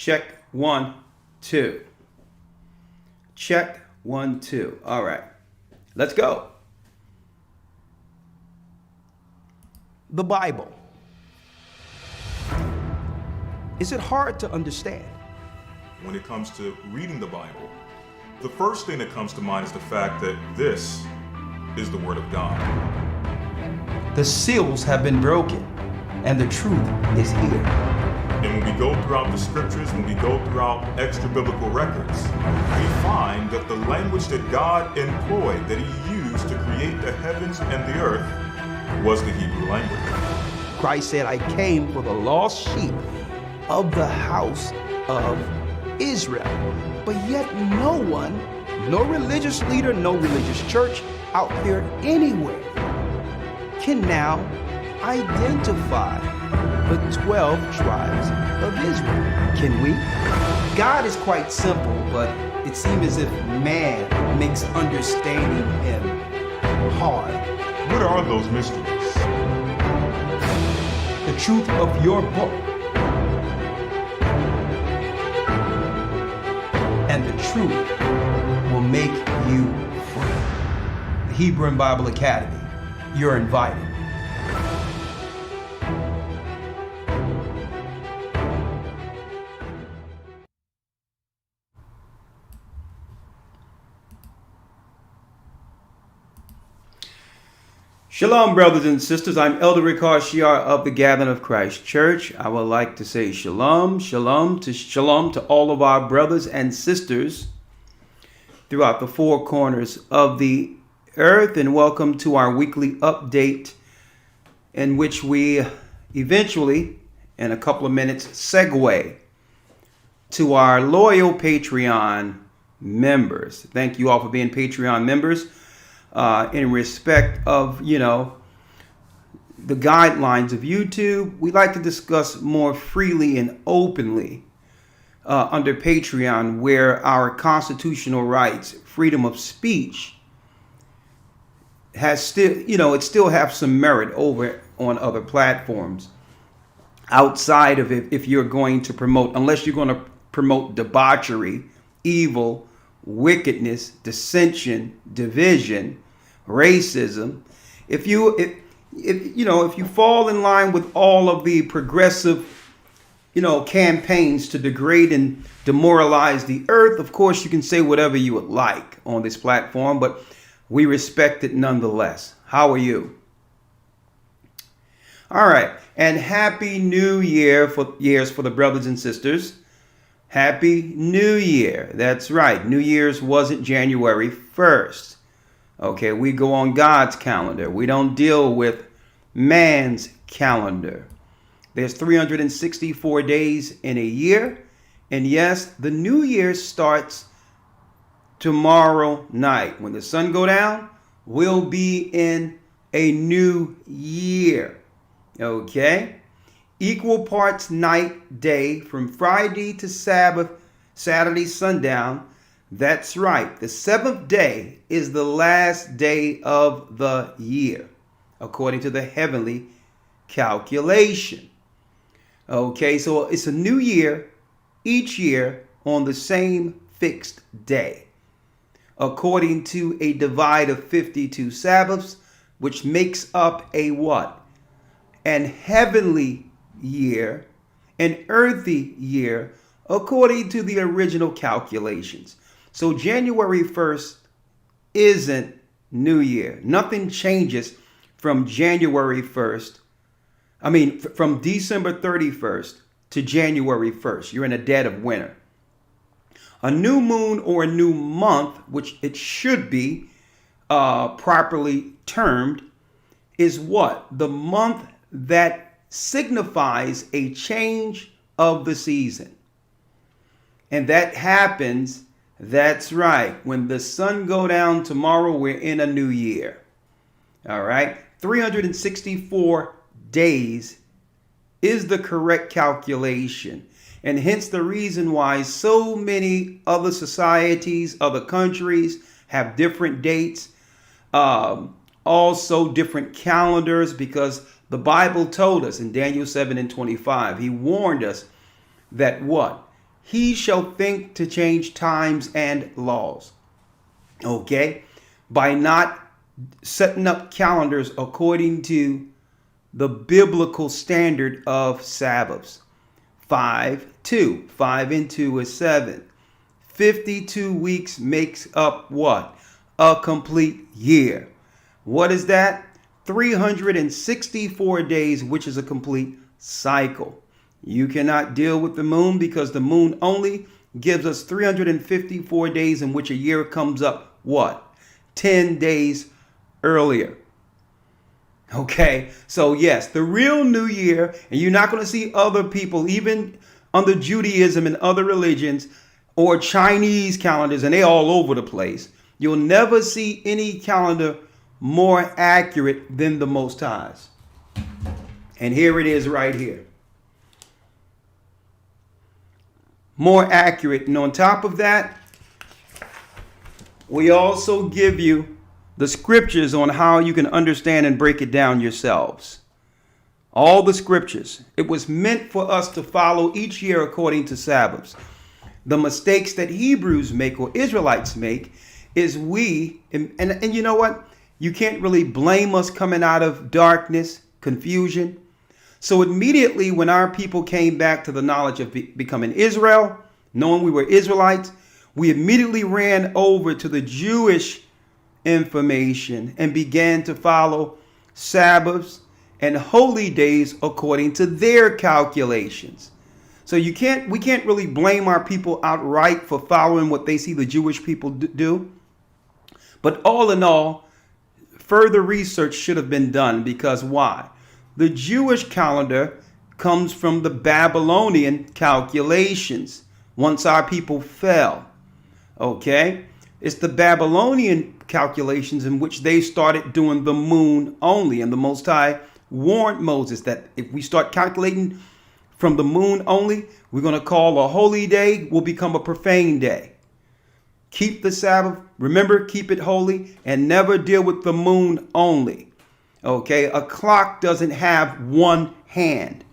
Check 1, 2. Check 1, 2. All right. Let's go. The Bible. Is it hard to understand? When it comes to reading the Bible, the first thing that comes to mind is the fact that this is the Word of God. The seals have been broken, and the truth is here. And when we go throughout the scriptures, when we go throughout extra biblical records, we find that the language that God employed, that He used to create the heavens and the earth, was the Hebrew language. Christ said, I came for the lost sheep of the house of Israel. But yet no one, no religious leader, no religious church out there anywhere can now identify the 12 tribes of Israel. Can we? God is quite simple, but it seems as if man makes understanding Him hard. What are those mysteries? The truth of your book and the truth will make you free. The Hebrew and Bible Academy, you're invited. Shalom, brothers and sisters. I'm Elder Rawchaa of the Gathering of Christ Church. I would like to say shalom to all of our brothers and sisters throughout the four corners of the earth, and welcome to our weekly update in which we eventually, in a couple of minutes, segue to our loyal Patreon members. Thank you all for being Patreon members. In respect of, the guidelines of YouTube, we like to discuss more freely and openly under Patreon, where our constitutional rights, freedom of speech, has still, it still have some merit over on other platforms. Outside of it, if you're going to promote, unless you're going to promote debauchery, evil, wickedness, dissension, division, racism, if you fall in line with all of the progressive campaigns to degrade and demoralize the earth, of course you can say whatever you would like on this platform, but we respect it nonetheless. How are you? All right, and happy new year for the brothers and sisters. Happy New Year. That's right. New Year's wasn't January 1st. Okay, we go on God's calendar. We don't deal with man's calendar. There's 364 days in a year. And yes, the new year starts tomorrow night. When the sun go down, we'll be in a new year. Okay? Equal parts night, day, from Friday to Sabbath, Saturday sundown. That's right. The seventh day is the last day of the year, according to the heavenly calculation. Okay, so it's a new year each year on the same fixed day, according to a divide of 52 Sabbaths, which makes up a what? An heavenly year, an earthy year, according to the original calculations. So January 1st isn't New Year. Nothing changes from January 1st. From December 31st to January 1st. You're in a dead of winter. A new moon or a new month, which it should be properly termed, is what? The month that signifies a change of the season. And that happens, that's right, when the sun go down tomorrow, we're in a new year. All right, 364 days is the correct calculation. And hence the reason why so many other societies, other countries have different dates, also different calendars, because the Bible told us in Daniel 7:25, he warned us that what? he shall think to change times and laws. Okay? By not setting up calendars according to the biblical standard of Sabbaths. 5 and 2 is 7. 52 weeks makes up what? A complete year. What is that? 364 days, which is a complete cycle. You cannot deal with the moon because the moon only gives us 354 days in which a year comes up what? 10 days earlier. Okay, so yes, the real New Year, and you're not going to see other people, even under Judaism and other religions, or Chinese calendars, and they all over the place. You'll never see any calendar more accurate than the Most High's. And here it is right here. More accurate. And on top of that, we also give you the scriptures on how you can understand and break it down yourselves. All the scriptures. It was meant for us to follow each year according to Sabbaths. The mistakes that Hebrews make or Israelites make is and you know what? You can't really blame us coming out of darkness, confusion. So immediately when our people came back to the knowledge of becoming Israel, knowing we were Israelites, we immediately ran over to the Jewish information and began to follow Sabbaths and holy days according to their calculations. So we can't really blame our people outright for following what they see the Jewish people do. But all in all, further research should have been done because why? The Jewish calendar comes from the Babylonian calculations once our people fell. Okay? It's the Babylonian calculations in which they started doing the moon only. And the Most High warned Moses that if we start calculating from the moon only, we're going to call a holy day will become a profane day. Keep the Sabbath. Remember, keep it holy and never deal with the moon only. Okay, a clock doesn't have one hand.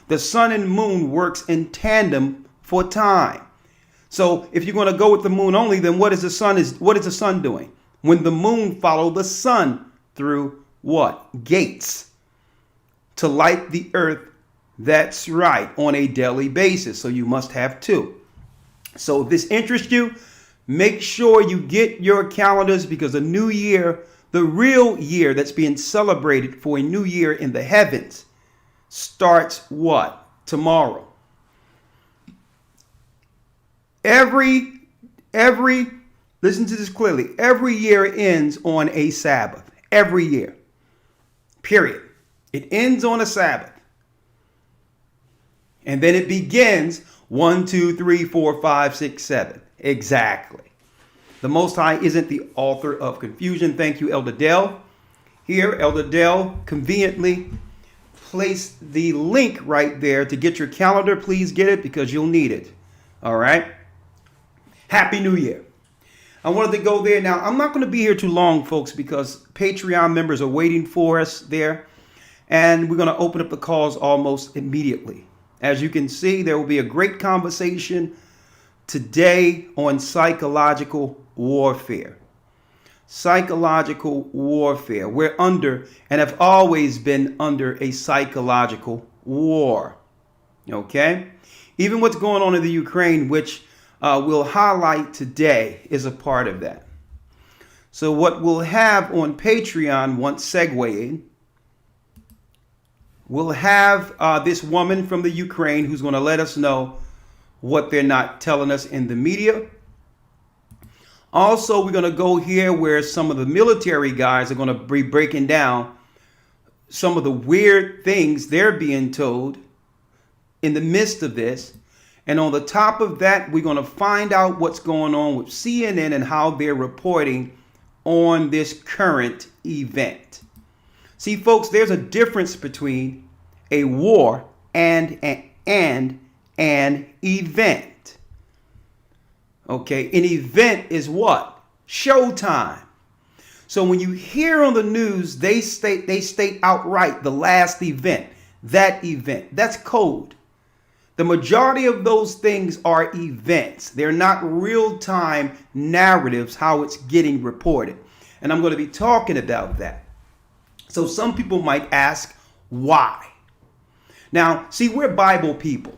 The sun and moon works in tandem for time. So if you're going to go with the moon only, then what is the sun doing? When the moon follows the sun through what? Gates to light the earth. That's right, on a daily basis. So you must have two. So if this interests you, make sure you get your calendars because the new year, the real year that's being celebrated for a new year in the heavens, starts what? Tomorrow. Every, listen to this clearly, every year ends on a Sabbath. Every year. Period. It ends on a Sabbath. And then it begins 1, 2, 3, 4, 5, 6, 7. Exactly. The Most High isn't the author of confusion. Thank you, Elder Dell. Here, Elder Dell conveniently placed the link right there to get your calendar. Please get it because you'll need it. All right. Happy New Year. I wanted to go there. Now, I'm not going to be here too long, folks, because Patreon members are waiting for us there. And we're going to open up the calls almost immediately. As you can see, there will be a great conversation today on psychological warfare. Psychological warfare. We're under and have always been under a psychological war. Okay? Even what's going on in the Ukraine, which we'll highlight today, is a part of that. So what we'll have on Patreon, once segueing, we'll have this woman from the Ukraine who's going to let us know what they're not telling us in the media. Also, we're going to go here where some of the military guys are going to be breaking down some of the weird things they're being told in the midst of this. And on the top of that, we're going to find out what's going on with CNN and how they're reporting on this current event. See, folks, there's a difference between a war and an event. Okay, an event is what? Showtime. So when you hear on the news, they state outright the last event, that event. That's code. The majority of those things are events. They're not real-time narratives, how it's getting reported. And I'm going to be talking about that. So some people might ask, why? Now, see, we're Bible people.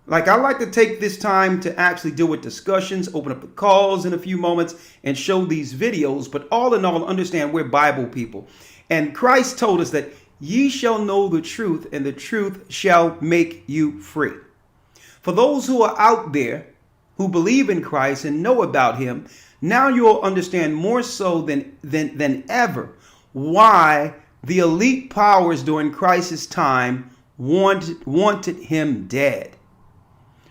Like, I like to take this time to actually deal with discussions, open up the calls in a few moments, and show these videos. But all in all, understand we're Bible people. And Christ told us that ye shall know the truth, and the truth shall make you free. For those who are out there who believe in Christ and know about him, now you'll understand more so than ever why the elite powers during Christ's time wanted him dead.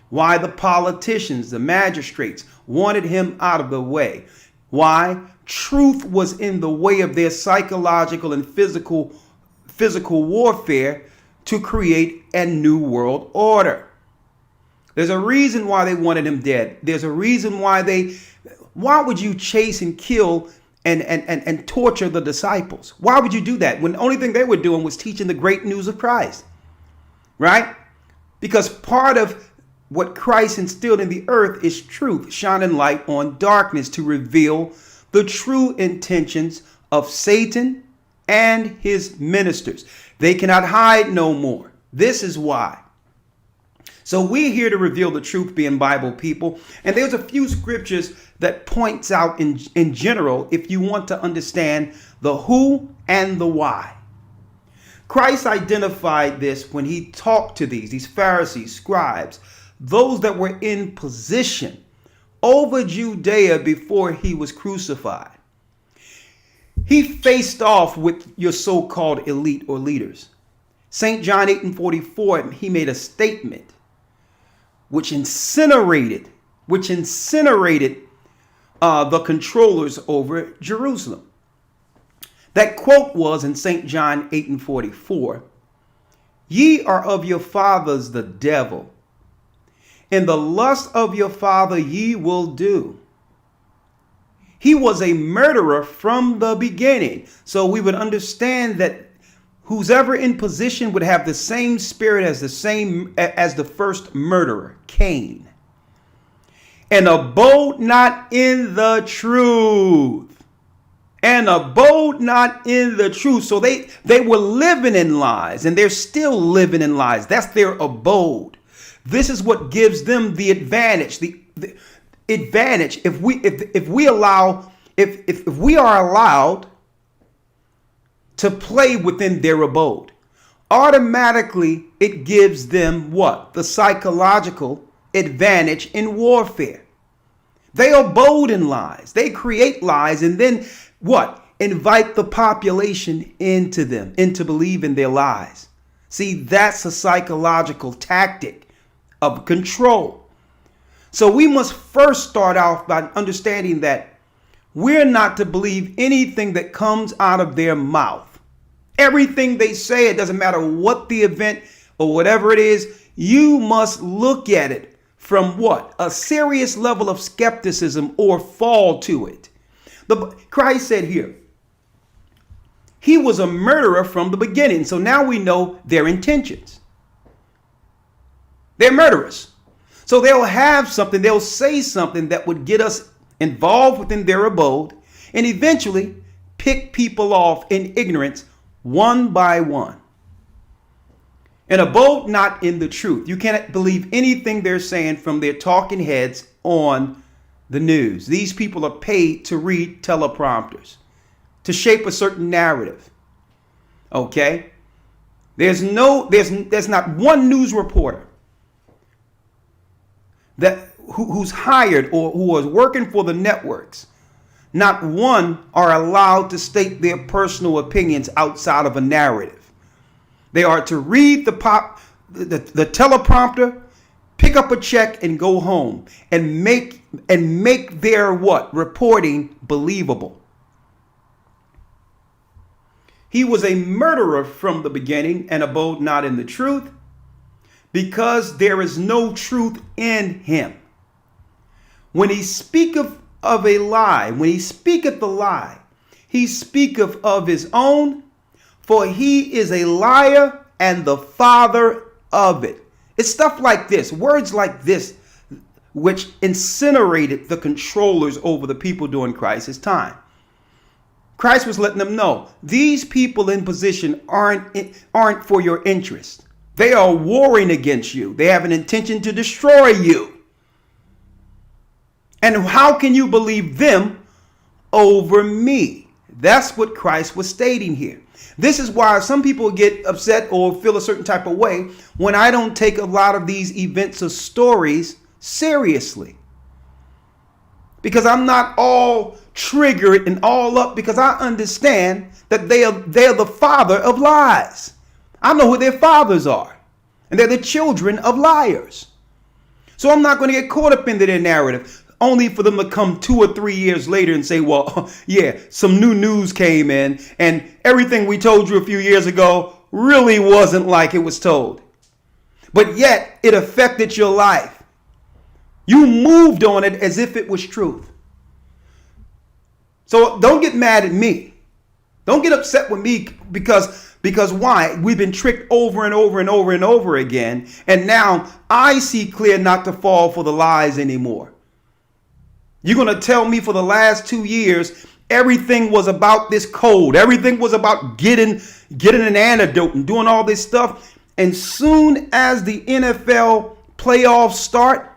Why the politicians, the magistrates, wanted him out of the way. Why truth was in the way of their psychological and physical warfare to create a new world order. There's a reason why they wanted him dead. There's a reason why would you chase and kill and torture the disciples? Why would you do that when the only thing they were doing was teaching the great news of Christ? Right? Because part of what Christ instilled in the earth is truth, shining light on darkness to reveal the true intentions of Satan and his ministers. They cannot hide no more. This is why. So we're here to reveal the truth, being Bible people. And there's a few scriptures that points out in general, if you want to understand the who and the why. Christ identified this when he talked to these Pharisees, scribes, those that were in position over Judea before he was crucified. He faced off with your so-called elite or leaders. St. John 8:44, he made a statement which incinerated the controllers over Jerusalem. That quote was in St. John 8:44, ye are of your fathers the devil, and the lust of your father ye will do. He was a murderer from the beginning. So we would understand that who's ever in position would have the same spirit as the first murderer, Cain. And abode not in the truth. And abode not in the truth. So they were living in lies, and they're still living in lies. That's their abode. This is what gives them the advantage. The advantage if we are allowed to play within their abode, automatically it gives them what? The psychological advantage in warfare. They abode in lies. They create lies, and then what? Invite the population into them, into believing their lies. See, that's a psychological tactic of control. So we must first start off by understanding that we're not to believe anything that comes out of their mouth. Everything they say, it doesn't matter what the event or whatever it is, you must look at it from what? A serious level of skepticism or fall to it. Christ said here, he was a murderer from the beginning. So now we know their intentions. They're murderers. So they'll have something, they'll say something that would get us involved within their abode and eventually pick people off in ignorance one by one. And abode not in the truth. You cannot believe anything they're saying from their talking heads on the news. These people are paid to read teleprompters, to shape a certain narrative. Okay? There's not one news reporter who's hired or who is working for the networks. Not one are allowed to state their personal opinions outside of a narrative. They are to read the teleprompter, pick up a check, and go home and make their what? Reporting believable. He was a murderer from the beginning and abode not in the truth, because there is no truth in him. When he speaketh of a lie, when he speaketh the lie, he speaketh of his own, for he is a liar and the father of it. It's stuff like this, words like this, which incinerated the controllers over the people during Christ's time. Christ was letting them know these people in position aren't for your interest. They are warring against you. They have an intention to destroy you. And how can you believe them over me? That's what Christ was stating here. This is why some people get upset or feel a certain type of way when I don't take a lot of these events or stories seriously. Because I'm not all triggered and all up, because I understand that they are the father of lies. I know who their fathers are, and they're the children of liars. So I'm not going to get caught up into their narrative, only for them to come 2 or 3 years later and say, well, yeah, some new news came in and everything we told you a few years ago really wasn't like it was told. But yet it affected your life. You moved on it as if it was truth. So don't get mad at me. Don't get upset with me because why? We've been tricked over and over and over and over again. And now I see clear not to fall for the lies anymore. You're going to tell me for the last 2 years, everything was about this code. Everything was about getting an antidote and doing all this stuff. And soon as the NFL playoffs start,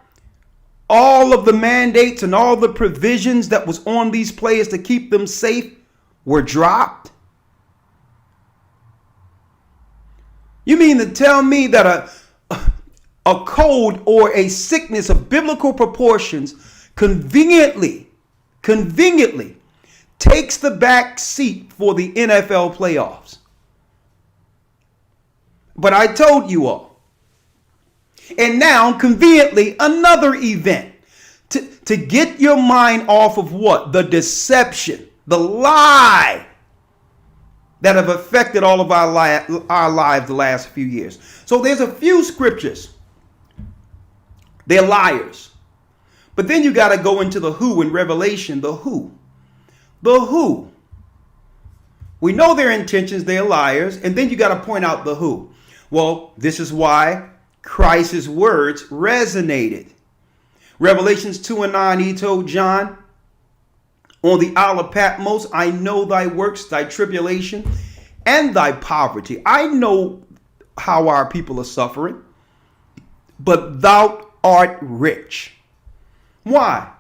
all of the mandates and all the provisions that was on these players to keep them safe were dropped. You mean to tell me that a code or a sickness of biblical proportions conveniently takes the back seat for the NFL playoffs? But I told you all. And now, conveniently, another event to get your mind off of what? The deception, the lie that have affected all of our lives the last few years. So there's a few scriptures. They're liars. But then you got to go into the who in Revelation, the who. The who. We know their intentions, they're liars. And then you got to point out the who. Well, this is why Christ's words resonated. Revelations 2:9, he told John, on the Isle of Patmos, I know thy works, thy tribulation, and thy poverty. I know how our people are suffering, but thou art rich. Why?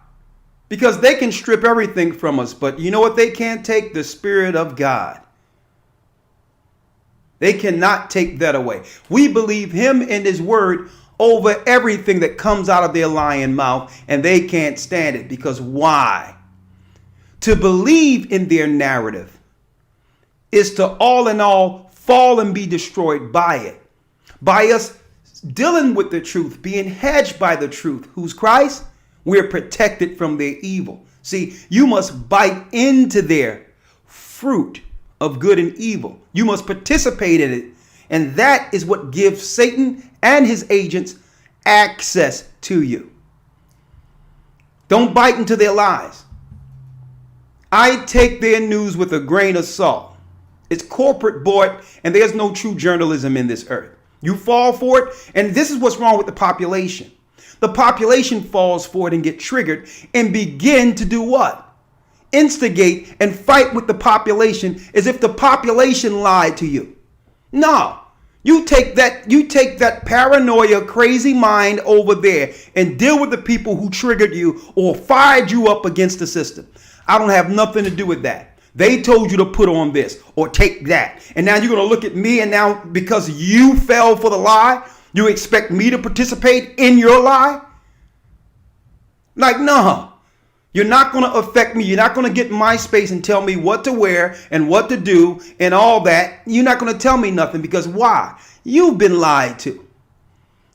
Because they can strip everything from us, but you know what they can't take? The Spirit of God. They cannot take that away. We believe him and his word over everything that comes out of their lying mouth, and they can't stand it. Because why? To believe in their narrative is to all in all fall and be destroyed by it. By us dealing with the truth, being hedged by the truth, who's Christ, we're protected from their evil. See, you must bite into their fruit of good and evil. You must participate in it. And that is what gives Satan and his agents access to you. Don't bite into their lies. I take their news with a grain of salt. It's corporate bought, and there's no true journalism in this earth. You fall for it, and this is what's wrong with the population. The population falls for it and get triggered and begin to do what? Instigate and fight with the population as if the population lied to you. No, you take that paranoia, crazy mind over there and deal with the people who triggered you or fired you up against the system. I don't have nothing to do with that. They told you to put on this or take that. And now you're going to look at me, and now because you fell for the lie, you expect me to participate in your lie? Like, no. You're not going to affect me. You're not going to get in my space and tell me what to wear and what to do and all that. You're not going to tell me nothing, because why? You've been lied to.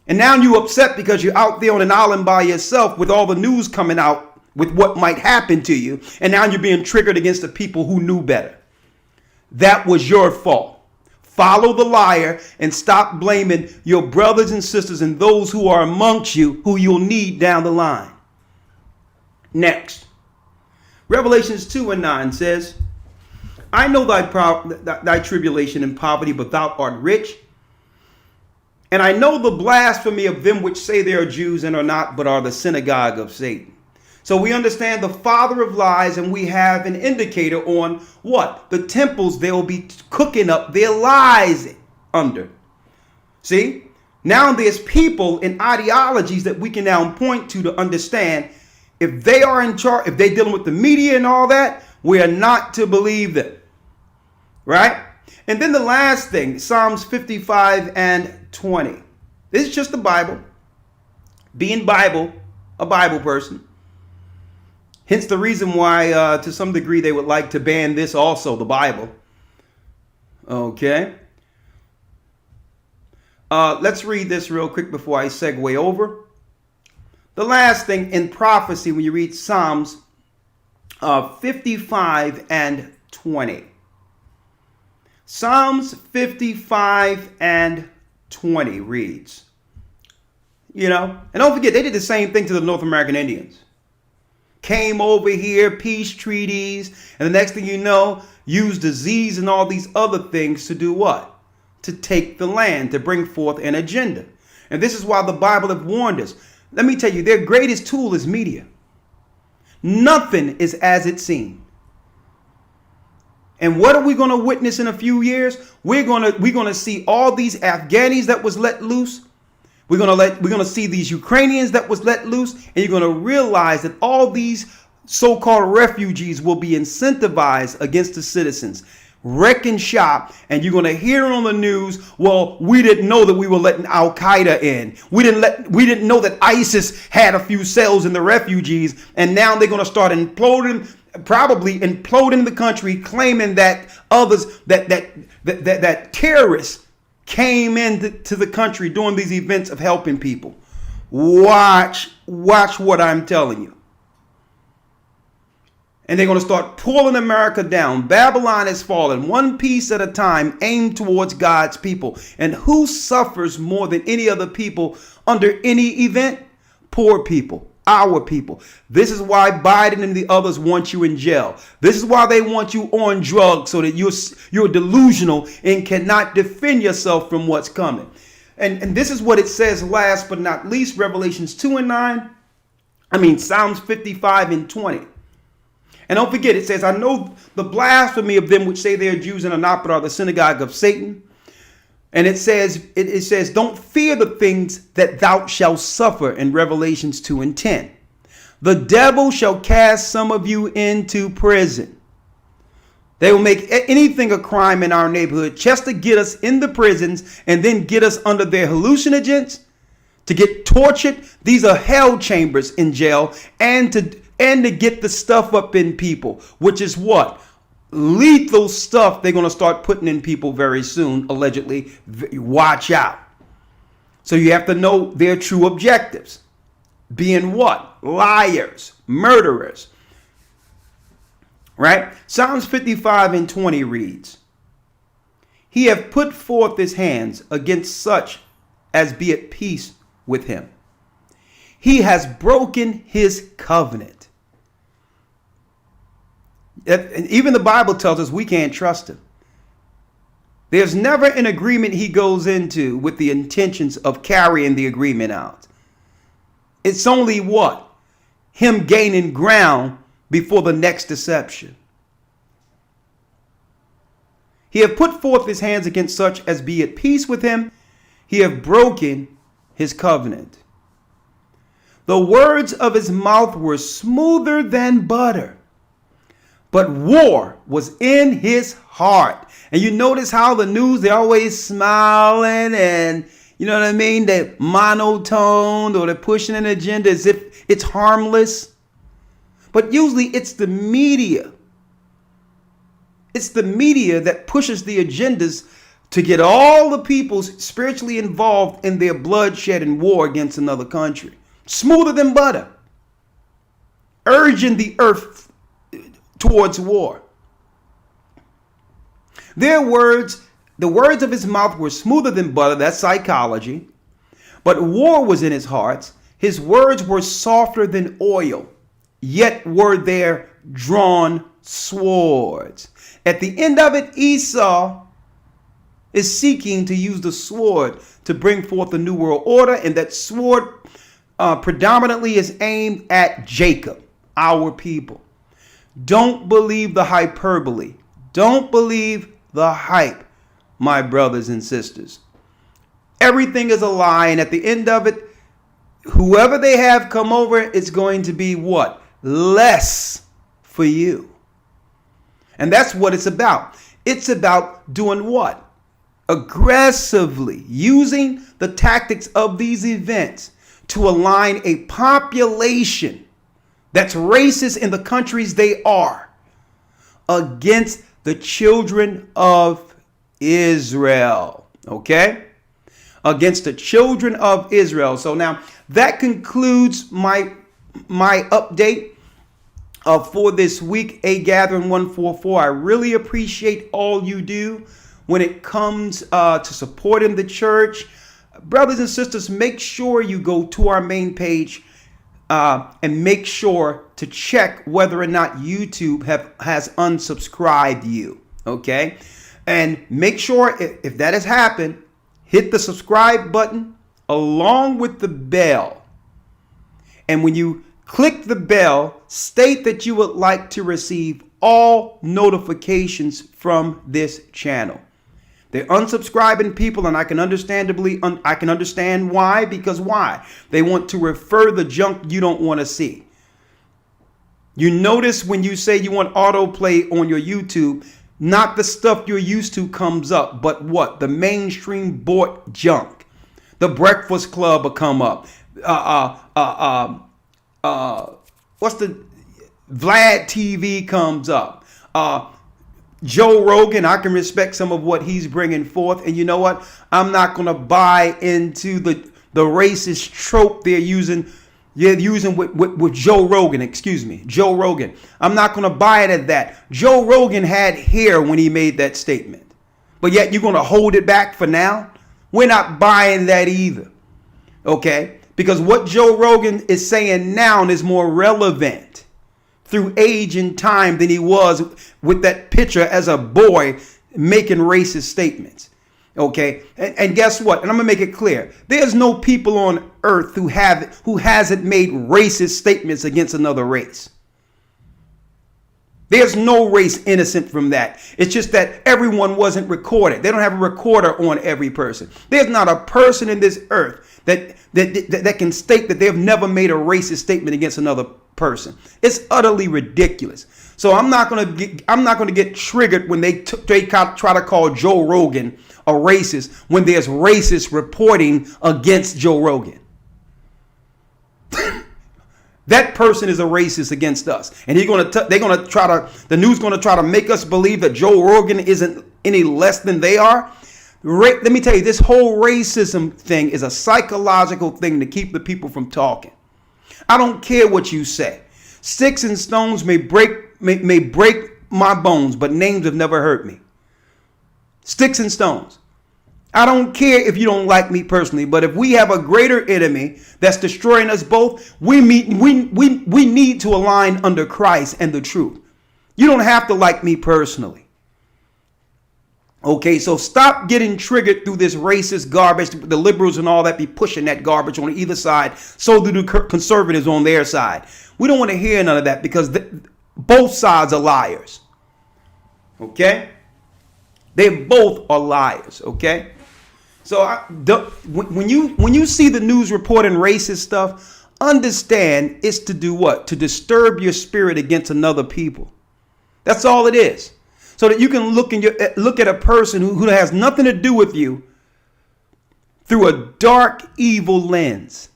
And now you're upset because you're out there on an island by yourself with all the news coming out with what might happen to you. And now you're being triggered against the people who knew better. That was your fault. Follow the liar and stop blaming your brothers and sisters and those who are amongst you who you'll need down the line. Next, Revelations 2:9 says, I know thy tribulation and poverty, but thou art rich. And I know the blasphemy of them which say they are Jews and are not, but are the synagogue of Satan. So we understand the father of lies, and we have an indicator on what? The temples they'll be cooking up their lies under. See? Now there's people and ideologies that we can now point to understand if they are in charge, if they're dealing with the media and all that, we are not to believe them. Right? And then the last thing, Psalms 55 and 20. This is just the Bible. Being a Bible person. Hence the reason why, to some degree, they would like to ban this also, the Bible. Okay. Let's read this real quick before I segue over. The last thing in prophecy, when you read Psalms 55 and 20. Psalms 55 and 20 reads, and don't forget, they did the same thing to the North American Indians. Came over here, peace treaties, and the next thing you know, used disease and all these other things to do what? To take the land, to bring forth an agenda. And this is why the Bible have warned us. Let me tell you, their greatest tool is media. Nothing is as it seems. And what are we going to witness in a few years? We're going to see all these Afghanis that was let loose. We're going to see these Ukrainians that was let loose, and you're going to realize that all these so-called refugees will be incentivized against the citizens, wrecking shop, and you're going to hear on the news, well, we didn't know that we were letting Al-Qaeda in. We didn't know that ISIS had a few cells in the refugees, and now they're going to start probably imploding the country, claiming that others, that terrorists came into the country during these events of helping people. Watch what I'm telling you. And they're going to start pulling America down. Babylon has fallen one piece at a time, aimed towards God's people. And who suffers more than any other people under any event? Poor people. Our people. This is why Biden and the others want you in jail. This is why they want you on drugs, so that you're delusional and cannot defend yourself from what's coming. And this is what it says last but not least, Revelations 2 and 9. Psalms 55 and 20. And don't forget, it says, I know the blasphemy of them which say they are Jews and are not, but are the synagogue of Satan. And it says, don't fear the things that thou shalt suffer in Revelations 2 and 10. The devil shall cast some of you into prison. They will make anything a crime in our neighborhood just to get us in the prisons and then get us under their hallucinogens, to get tortured. These are hell chambers in jail, and to get the stuff up in people, which is what? Lethal stuff they're going to start putting in people very soon, allegedly. Watch out. So you have to know their true objectives. Being what? Liars, murderers. Right? Psalms 55 and 20 reads, He hath put forth his hands against such as be at peace with him. He has broken his covenant. Even the Bible tells us we can't trust him. There's never an agreement he goes into with the intentions of carrying the agreement out. It's only what? Him gaining ground before the next deception. He hath put forth his hands against such as be at peace with him. He hath broken his covenant. The words of his mouth were smoother than butter, but war was in his heart. And you notice how the news, they're always smiling and, you know what I mean? They're monotone, or they're pushing an agenda as if it's harmless. But usually it's the media. It's the media that pushes the agendas to get all the people spiritually involved in their bloodshed and war against another country. Smoother than butter. Urging the earth towards war. Their words, the words of his mouth were smoother than butter. That's psychology. But war was in his heart. His words were softer than oil, yet were there drawn swords. At the end of it, Esau is seeking to use the sword to bring forth a new world order, and that sword predominantly is aimed at Jacob, our people. Don't believe the hyperbole. Don't believe the hype, my brothers and sisters. Everything is a lie, and at the end of it, whoever they have come over, it's going to be what? Less for you. And that's what it's about. It's about doing what? Aggressively using the tactics of these events to align a population that's racist in the countries they are against the children of Israel. Okay? Against the children of Israel. So now that concludes my update for this week, A Gathering 144. I really appreciate all you do when it comes to supporting the church. Brothers and sisters, make sure you go to our main page and make sure to check whether or not YouTube has unsubscribed you. Okay? And make sure if that has happened, hit the subscribe button along with the bell. And when you click the bell, state that you would like to receive all notifications from this channel. They're unsubscribing people, and I can understand why. Because why? They want to refer the junk you don't want to see. You notice when you say you want autoplay on your YouTube, not the stuff you're used to comes up, but what? The mainstream bought junk. The Breakfast Club will come up. What's the Vlad TV comes up. Joe Rogan, I can respect some of what he's bringing forth. And you know what? I'm not going to buy into the racist trope they're using with Joe Rogan. Excuse me, Joe Rogan. I'm not going to buy it at that. Joe Rogan had hair when he made that statement. But yet you're going to hold it back for now? We're not buying that either. Okay? Because what Joe Rogan is saying now is more relevant through age and time than he was with that picture as a boy making racist statements. Okay. And guess what? And I'm going to make it clear. There's no people on earth who hasn't made racist statements against another race. There's no race innocent from that. It's just that everyone wasn't recorded. They don't have a recorder on every person. There's not a person in this earth that can state that they've never made a racist statement against another person. It's utterly ridiculous. So I'm not going to get triggered when they try to call Joe Rogan a racist when there's racist reporting against Joe Rogan. That person is a racist against us, and the news going to try to make us believe that Joe Rogan isn't any less than they are. Let me tell you, this whole racism thing is a psychological thing to keep the people from talking. I don't care what you say. Sticks and stones may break my bones, but names have never hurt me. Sticks and stones. I don't care if you don't like me personally, but if we have a greater enemy that's destroying us both, we need to align under Christ and the truth. You don't have to like me personally. Okay, so stop getting triggered through this racist garbage. The liberals and all that be pushing that garbage on either side. So do the conservatives on their side. We don't want to hear none of that because both sides are liars. Okay? They both are liars. Okay? So when you see the news reporting racist stuff, understand it's to do what? To disturb your spirit against another people. That's all it is. So that you can look at a person who has nothing to do with you through a dark, evil lens.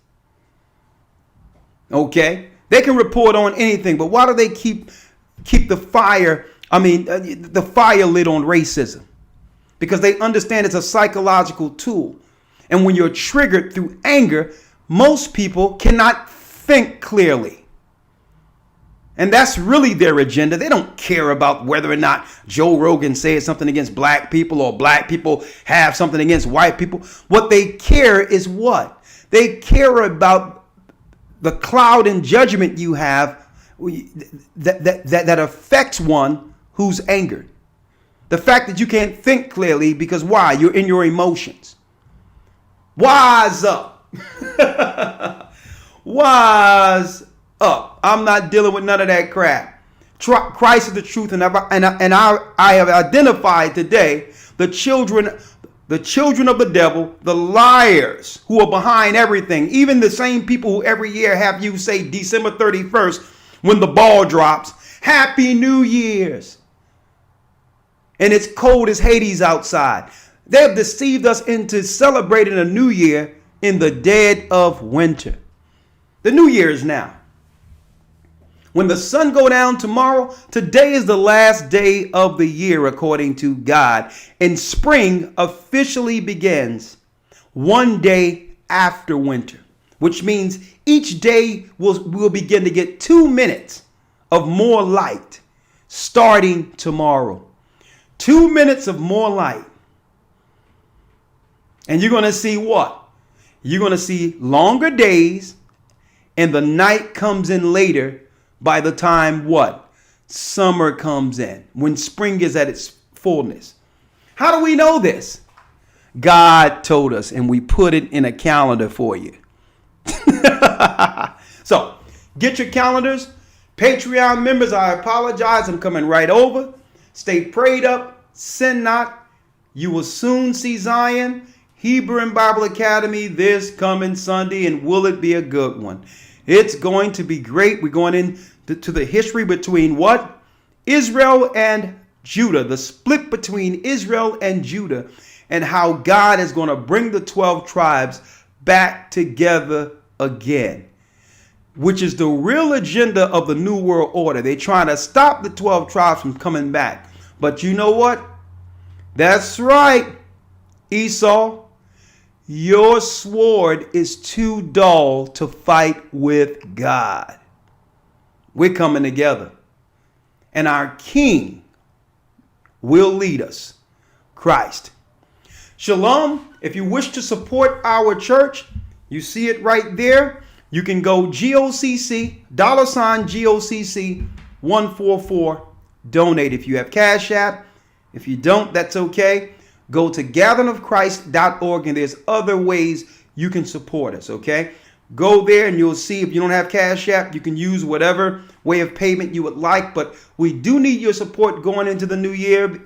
Okay? They can report on anything, but why do they keep the fire lit on racism? Because they understand it's a psychological tool. And when you're triggered through anger, most people cannot think clearly. And that's really their agenda. They don't care about whether or not Joe Rogan says something against black people or black people have something against white people. What they care is what? They care about the cloud and judgment you have that affects one who's angered. The fact that you can't think clearly because why? You're in your emotions. Wise up. Wise up. I'm not dealing with none of that crap. Christ is the truth, and I have identified today the children of the devil, the liars who are behind everything. Even the same people who every year have you say December 31st when the ball drops, Happy New Year's. And it's cold as Hades outside. They have deceived us into celebrating a new year in the dead of winter. The new year is now. When the sun go down tomorrow, today is the last day of the year according to God. And spring officially begins one day after winter, which means each day will begin to get 2 minutes of more light starting tomorrow. 2 minutes of more light. And you're going to see what? You're going to see longer days, and the night comes in later by the time what? Summer comes in, when spring is at its fullness. How do we know this? God told us, and we put it in a calendar for you. So get your calendars. Patreon members, I apologize. I'm coming right over. Stay prayed up. Sin not. You will soon see Zion. Hebrew and Bible Academy this coming Sunday, and will it be a good one? It's going to be great. We're going into the history between what? Israel and Judah, the split between Israel and Judah, and how God is going to bring the 12 tribes back together again, which is the real agenda of the New World Order. They're trying to stop the 12 tribes from coming back. But you know what? That's right, Esau. Your sword is too dull to fight with God. We're coming together. And our King will lead us, Christ. Shalom. If you wish to support our church, you see it right there. You can go GOCC, $GOCC 144, donate. If you have Cash App, if you don't, that's okay. Go to gatheringofchrist.org, and there's other ways you can support us, okay? Go there and you'll see if you don't have Cash App, you can use whatever way of payment you would like. But we do need your support going into the new year,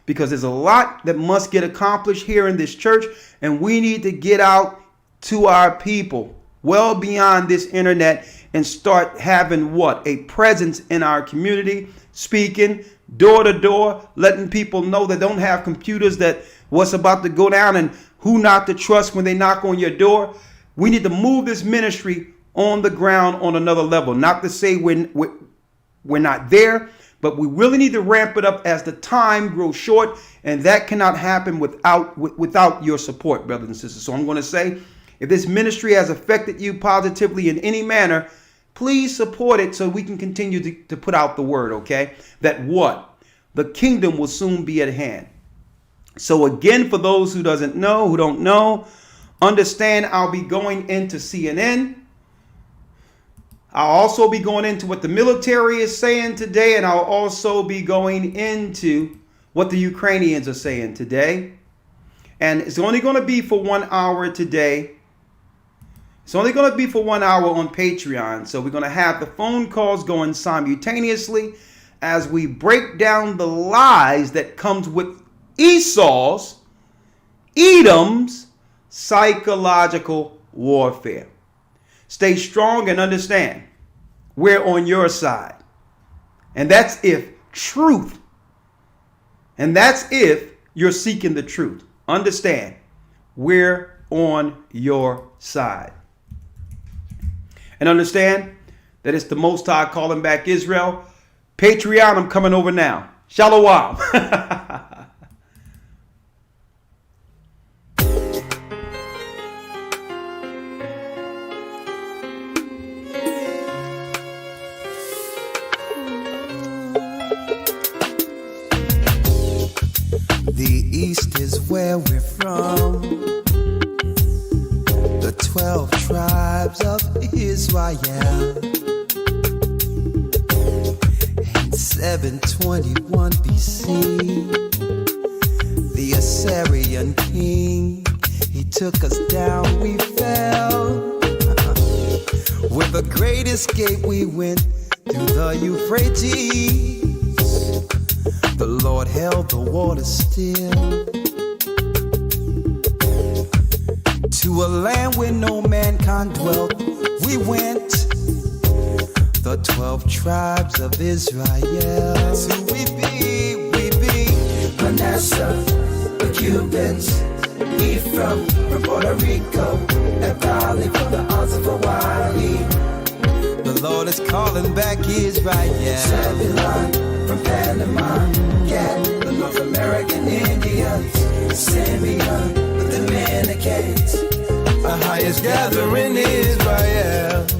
because there's a lot that must get accomplished here in this church, and we need to get out to our people well beyond this internet and start having what? A presence in our community, speaking door to door, letting people know that don't have computers, that what's about to go down and who not to trust when they knock on your door. We need to move this ministry on the ground on another level. Not to say we're not there, but we really need to ramp it up as the time grows short, and that cannot happen without your support, brothers and sisters. So I'm going to say, if this ministry has affected you positively in any manner, please support it so we can continue to put out the word, okay? That what? The kingdom will soon be at hand. So again, for those who don't know, understand I'll be going into CNN. I'll also be going into what the military is saying today, and I'll also be going into what the Ukrainians are saying today. And it's only going to be for 1 hour today. It's only going to be for 1 hour on Patreon. So we're going to have the phone calls going simultaneously as we break down the lies that comes with Esau's, Edom's psychological warfare. Stay strong and understand we're on your side. And that's if truth. And that's if you're seeking the truth. Understand, we're on your side. And understand that it's the Most High calling back Israel. Patreon, I'm coming over now. Shalom. The East is where we're from. The 12 tribes of Israel. And 721 BC, the Assyrian king, he took us down, we fell. With the great escape we went through the Euphrates. The Lord held the water still. To a land where no mankind dwelt, we went. The 12 tribes of Israel. So we be Manasseh, the Cubans, Ephraim from Puerto Rico, and Valley from the Isles of Hawaii. The Lord is calling back Israel. Zebulon from Panama, yeah, the North American Indians, Simeon, the Dominicans, the highest gathering Israel.